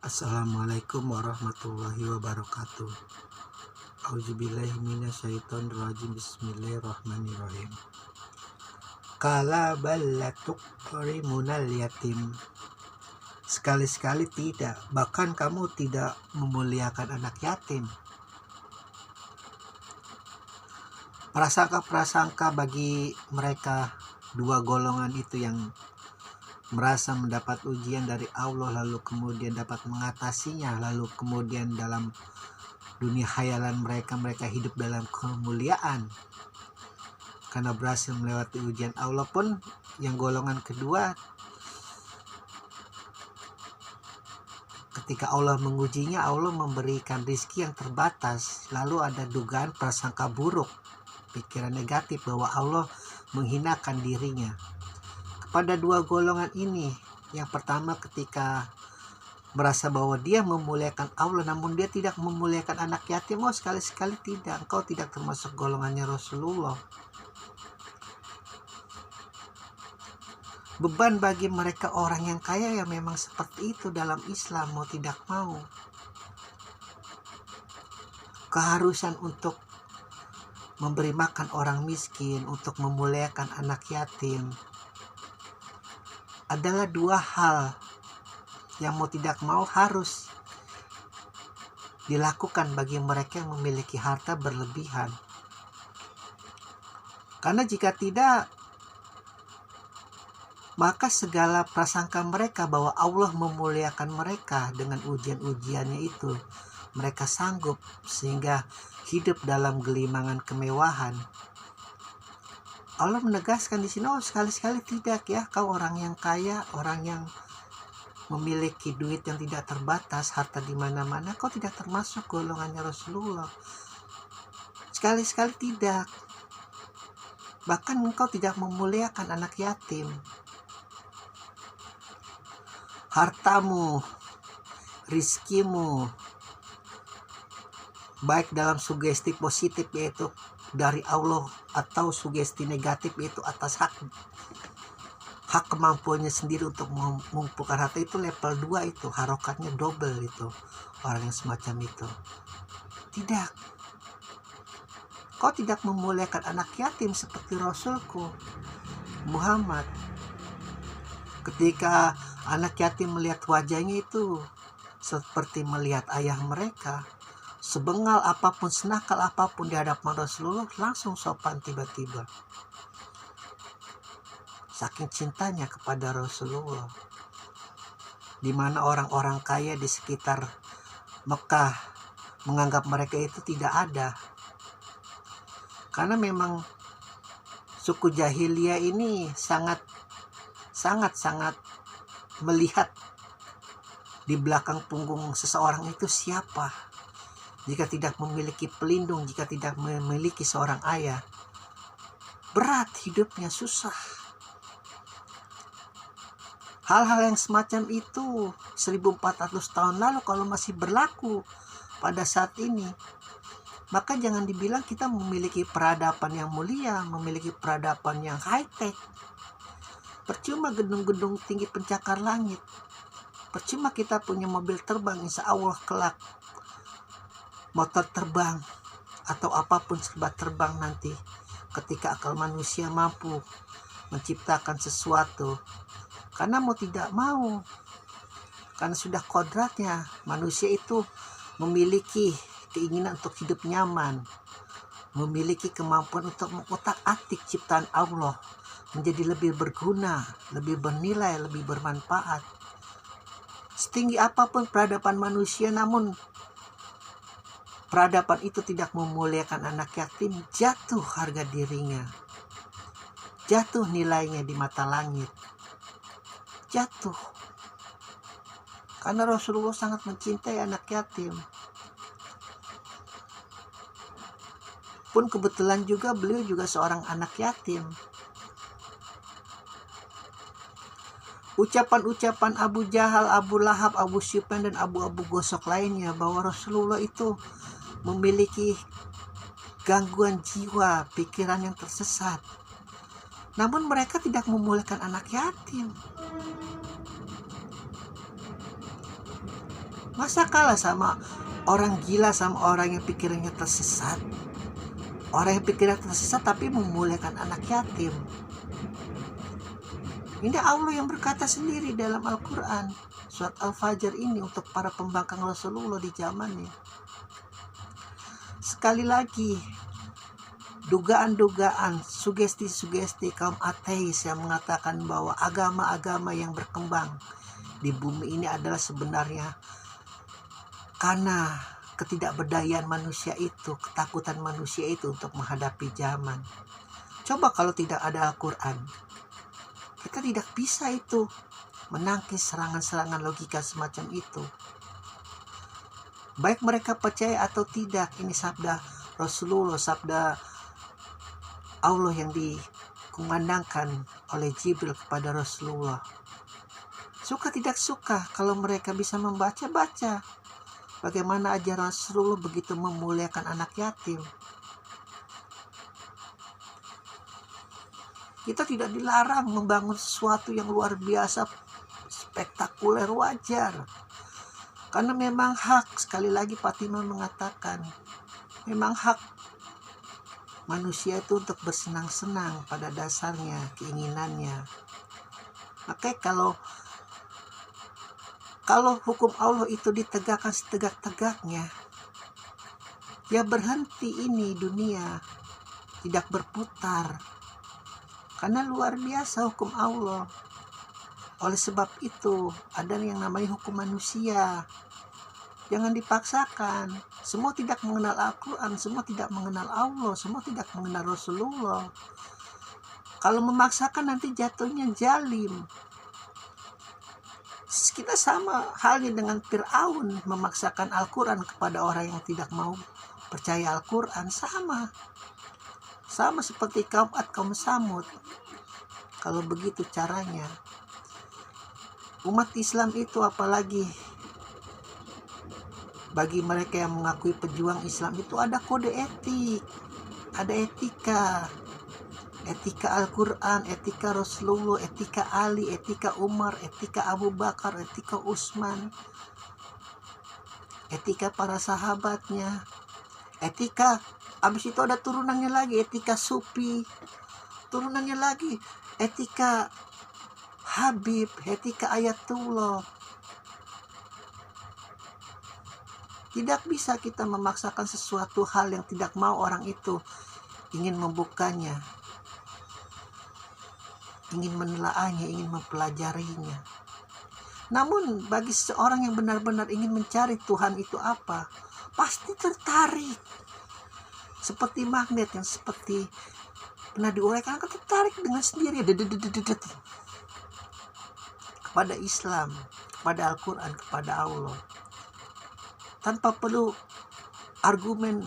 Assalamualaikum warahmatullahi wabarakatuh. Auzubillahi minasyaitonirrajim. Bismillahirrahmanirrahim. Kala ballatuk rimunal yatim. Sekali-sekali tidak, bahkan kamu tidak memuliakan anak yatim. Prasangka-prasangka bagi mereka dua golongan itu yang merasa mendapat ujian dari Allah, lalu kemudian dapat mengatasinya, lalu kemudian dalam dunia khayalan mereka hidup dalam kemuliaan karena berhasil melewati ujian Allah. Pun yang golongan kedua, ketika Allah mengujinya, Allah memberikan rizki yang terbatas, lalu ada dugaan prasangka buruk, pikiran negatif bahwa Allah menghinakan dirinya. Pada dua golongan ini, yang pertama ketika merasa bahwa dia memuliakan Allah namun dia tidak memuliakan anak yatim, sekali-sekali tidak, engkau tidak termasuk golongannya Rasulullah. Beban bagi mereka orang yang kaya yang memang seperti itu dalam Islam, mau tidak mau. Keharusan untuk memberi makan orang miskin, untuk memuliakan anak yatim, adalah dua hal yang mau tidak mau harus dilakukan bagi mereka yang memiliki harta berlebihan. Karena jika tidak, maka segala prasangka mereka bahwa Allah memuliakan mereka dengan ujian-ujiannya itu, mereka sanggup sehingga hidup dalam gelimangan kemewahan. Allah menegaskan di sini, sekali-sekali tidak ya, kau orang yang kaya, orang yang memiliki duit yang tidak terbatas, harta di mana-mana, kau tidak termasuk golongannya Rasulullah. Sekali-sekali tidak. Bahkan engkau tidak memuliakan anak yatim. Hartamu, rizkimu, baik dalam sugesti positif yaitu dari Allah atau sugesti negatif yaitu atas hak kemampuannya sendiri untuk mengumpulkan harta, itu level 2, itu harokatnya double. Itu orang yang semacam itu tidak. Kau tidak memuliakan anak yatim seperti Rasulku Muhammad. Ketika anak yatim melihat wajahnya itu seperti melihat ayah mereka, sebengal apapun, senakal apapun di hadapan Rasulullah, langsung sopan tiba-tiba. Saking cintanya kepada Rasulullah. Di mana orang-orang kaya di sekitar Mekah menganggap mereka itu tidak ada. Karena memang suku jahiliyah ini sangat melihat di belakang punggung seseorang itu siapa. Jika tidak memiliki pelindung, jika tidak memiliki seorang ayah, berat hidupnya, susah. Hal-hal yang semacam itu 1400 tahun lalu kalau masih berlaku pada saat ini, maka jangan dibilang kita memiliki peradaban yang mulia, memiliki peradaban yang high-tech. Percuma gedung-gedung tinggi pencakar langit, percuma kita punya mobil terbang, insya Allah kelak motor terbang atau apapun serba terbang nanti, ketika akal manusia mampu menciptakan sesuatu. Karena mau tidak mau, karena sudah kodratnya manusia itu memiliki keinginan untuk hidup nyaman, memiliki kemampuan untuk mengotak-atik ciptaan Allah menjadi lebih berguna, lebih bernilai, lebih bermanfaat. Setinggi apapun peradaban manusia, namun peradaban itu tidak memuliakan anak yatim, jatuh harga dirinya, jatuh nilainya di mata langit, jatuh. Karena Rasulullah sangat mencintai anak yatim. Pun kebetulan juga beliau juga seorang anak yatim. Ucapan-ucapan Abu Jahal, Abu Lahab, Abu Sufyan dan Abu Gosok lainnya bahwa Rasulullah itu memiliki gangguan jiwa, pikiran yang tersesat. Namun mereka tidak memuliakan anak yatim. Masa kalah sama orang gila, sama orang yang pikirannya tersesat? Orang yang pikirannya tersesat tapi memuliakan anak yatim. Ini Allah yang berkata sendiri dalam Al-Quran, surat Al-Fajr ini, untuk para pembangkang Rasulullah di zamannya. Sekali lagi, dugaan-dugaan, sugesti-sugesti kaum ateis yang mengatakan bahwa agama-agama yang berkembang di bumi ini adalah sebenarnya karena ketidakberdayaan manusia itu, ketakutan manusia itu untuk menghadapi zaman. Coba kalau tidak ada Al-Quran, kita tidak bisa itu menangkis serangan-serangan logika semacam itu. Baik mereka percaya atau tidak, ini sabda Rasulullah, sabda Allah yang dikumandangkan oleh Jibril kepada Rasulullah. Suka tidak suka, kalau mereka bisa membaca-baca bagaimana ajaran Rasulullah begitu memuliakan anak yatim. Kita tidak dilarang membangun sesuatu yang luar biasa, spektakuler, wajar. Karena memang hak, sekali lagi Fatimah mengatakan, memang hak manusia itu untuk bersenang-senang pada dasarnya, keinginannya. Makanya kalau hukum Allah itu ditegakkan setegak-tegaknya, ya berhenti ini dunia, tidak berputar. Karena luar biasa hukum Allah. Oleh sebab itu, ada yang namanya hukum manusia. Jangan dipaksakan. Semua tidak mengenal Al-Quran, semua tidak mengenal Allah, semua tidak mengenal Rasulullah. Kalau memaksakan nanti jatuhnya zalim. Kita sama halnya dengan Fir'aun memaksakan Al-Quran kepada orang yang tidak mau percaya Al-Quran. Sama seperti kaum Ad, kaum Samud. Kalau begitu caranya, umat Islam itu, apalagi bagi mereka yang mengakui pejuang Islam itu, ada kode etik, ada etika Al-Quran, etika Rasulullah, etika Ali, etika Umar, etika Abu Bakar, etika Utsman, etika para sahabatnya, etika, habis itu ada turunannya lagi, etika Sufi, turunannya lagi etika Habib, etika Ayatullah. Tidak bisa kita memaksakan sesuatu hal yang tidak mau orang itu ingin membukanya, ingin menelaahnya, ingin mempelajarinya. Namun bagi seseorang yang benar-benar ingin mencari Tuhan itu apa, pasti tertarik. Seperti magnet yang seperti pernah diuraikan, akan tertarik dengan sendiri kepada Islam, kepada Al-Quran, kepada Allah. Tanpa perlu argumen,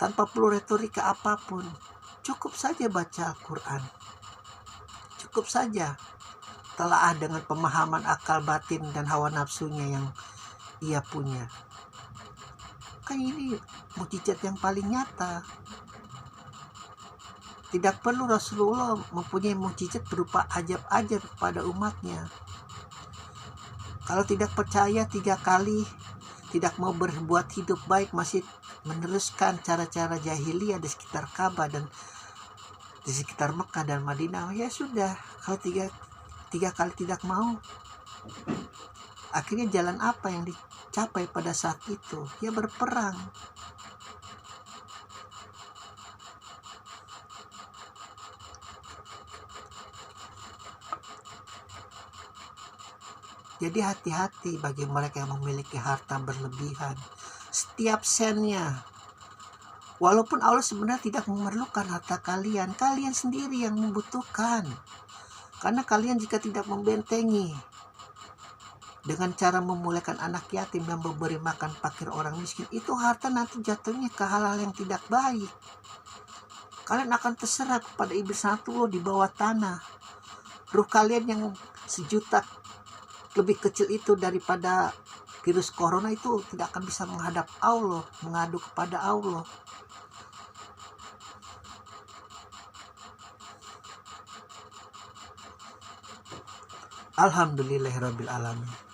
tanpa perlu retorika apapun. Cukup saja baca Al-Quran. Cukup saja telaah dengan pemahaman akal batin dan hawa nafsunya yang ia punya. Kan ini mukjizat yang paling nyata. Tidak perlu Rasulullah mempunyai mukjizat berupa ajab-ajab kepada umatnya. Kalau tidak percaya 3 kali, tidak mau berbuat hidup baik, masih meneruskan cara-cara jahiliyah di sekitar Ka'bah dan di sekitar Mekah dan Madinah, ya sudah. Kalau tiga kali tidak mau, akhirnya jalan apa yang dicapai pada saat itu? Ya berperang. Jadi hati-hati bagi mereka yang memiliki harta berlebihan. Setiap sennya. Walaupun Allah sebenarnya tidak memerlukan harta kalian. Kalian sendiri yang membutuhkan. Karena kalian jika tidak membentengi dengan cara memuliakan anak yatim dan memberi makan fakir orang miskin, itu harta nanti jatuhnya ke hal-hal yang tidak baik. Kalian akan terserah kepada iblis satu di bawah tanah. Ruh kalian yang 1 juta lebih kecil itu daripada virus corona itu tidak akan bisa menghadap Allah, mengadu kepada Allah. Alhamdulillahirabbil alamin.